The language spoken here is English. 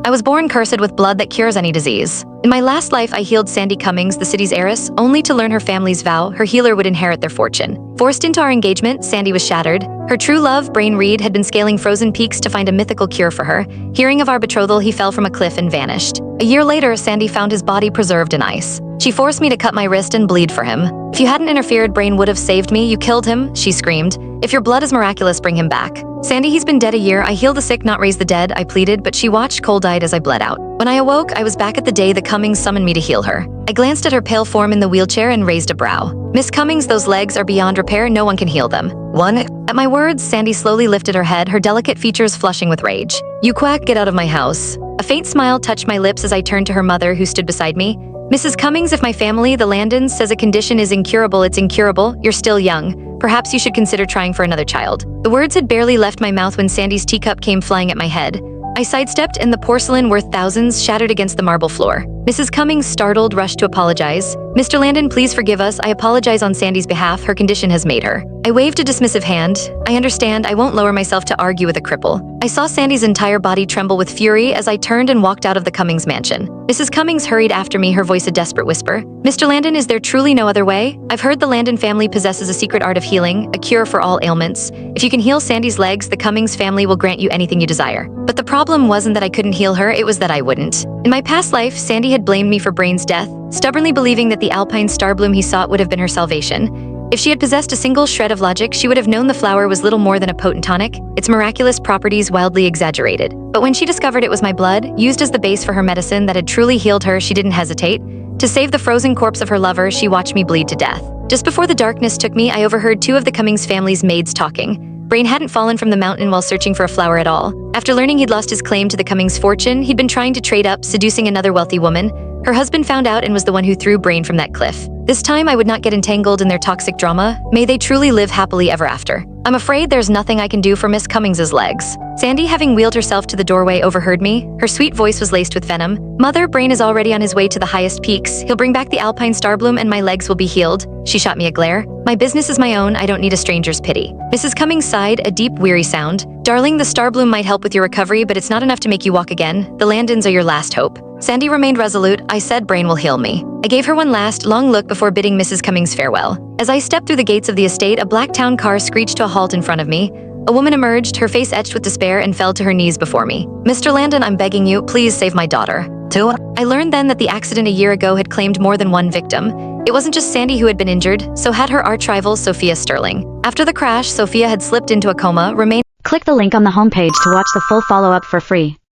I was born cursed with blood that cures any disease. In my last life, I healed Sandy Cummings, the city's heiress, only to learn her family's vow her healer would inherit their fortune. Forced into our engagement, Sandy was shattered. Her true love, Brain Reed, had been scaling frozen peaks to find a mythical cure for her. Hearing of our betrothal, he fell from a cliff and vanished. A year later, Sandy found his body preserved in ice. She forced me to cut my wrist and bleed for him. If you hadn't interfered, Brain would have saved me. You killed him, she screamed. If your blood is miraculous, bring him back. Sandy, he's been dead a year. I heal the sick, not raise the dead, I pleaded, but she watched cold-eyed as I bled out. When I awoke, I was back at the day the Cummings summoned me to heal her. I glanced at her pale form in the wheelchair and raised a brow. Miss Cummings, those legs are beyond repair. No one can heal them. One? At my words, Sandy slowly lifted her head, her delicate features flushing with rage. You quack, get out of my house. A faint smile touched my lips as I turned to her mother, who stood beside me. Mrs. Cummings, if my family, the Landons, says a condition is incurable, it's incurable. You're still young. Perhaps you should consider trying for another child. The words had barely left my mouth when Sandy's teacup came flying at my head. I sidestepped, and the porcelain, worth thousands, shattered against the marble floor. Mrs. Cummings, startled, rushed to apologize. Mr. Landon, please forgive us. I apologize on Sandy's behalf. Her condition has made her. I waved a dismissive hand. I understand. I won't lower myself to argue with a cripple. I saw Sandy's entire body tremble with fury as I turned and walked out of the Cummings mansion. Mrs. Cummings hurried after me, her voice a desperate whisper. Mr. Landon, is there truly no other way? I've heard the Landon family possesses a secret art of healing, a cure for all ailments. If you can heal Sandy's legs, the Cummings family will grant you anything you desire. But the problem wasn't that I couldn't heal her, it was that I wouldn't. In my past life, Sandy had blamed me for Brain's death, stubbornly believing that the alpine star bloom he sought would have been her salvation. If she had possessed a single shred of logic, she would have known the flower was little more than a potent tonic, its miraculous properties wildly exaggerated. But when she discovered it was my blood, used as the base for her medicine that had truly healed her, she didn't hesitate. To save the frozen corpse of her lover, she watched me bleed to death. Just before the darkness took me, I overheard two of the Cummings family's maids talking. Brain hadn't fallen from the mountain while searching for a flower at all. After learning he'd lost his claim to the Cummings' fortune, he'd been trying to trade up, seducing another wealthy woman. Her husband found out and was the one who threw Brain from that cliff. This time I would not get entangled in their toxic drama. May they truly live happily ever after. I'm afraid there's nothing I can do for Miss Cummings's legs. Sandy, having wheeled herself to the doorway, overheard me. Her sweet voice was laced with venom. Mother, Brain is already on his way to the highest peaks. He'll bring back the alpine starbloom and my legs will be healed. She shot me a glare. My business is my own. I don't need a stranger's pity. Mrs. Cummings sighed, a deep, weary sound. Darling, the starbloom might help with your recovery, but it's not enough to make you walk again. The Landons are your last hope. Sandy remained resolute. I said Brain will heal me. I gave her one last, long look before bidding Mrs. Cummings farewell. As I stepped through the gates of the estate, a black town car screeched to a halt in front of me. A woman emerged, her face etched with despair, and fell to her knees before me. Mr. Landon, I'm begging you, please save my daughter. Two? I learned then that the accident a year ago had claimed more than one victim. It wasn't just Sandy who had been injured, so had her arch-rival, Sophia Sterling. After the crash, Sophia had slipped into a coma, remaining. Click the link on the homepage to watch the full follow-up for free.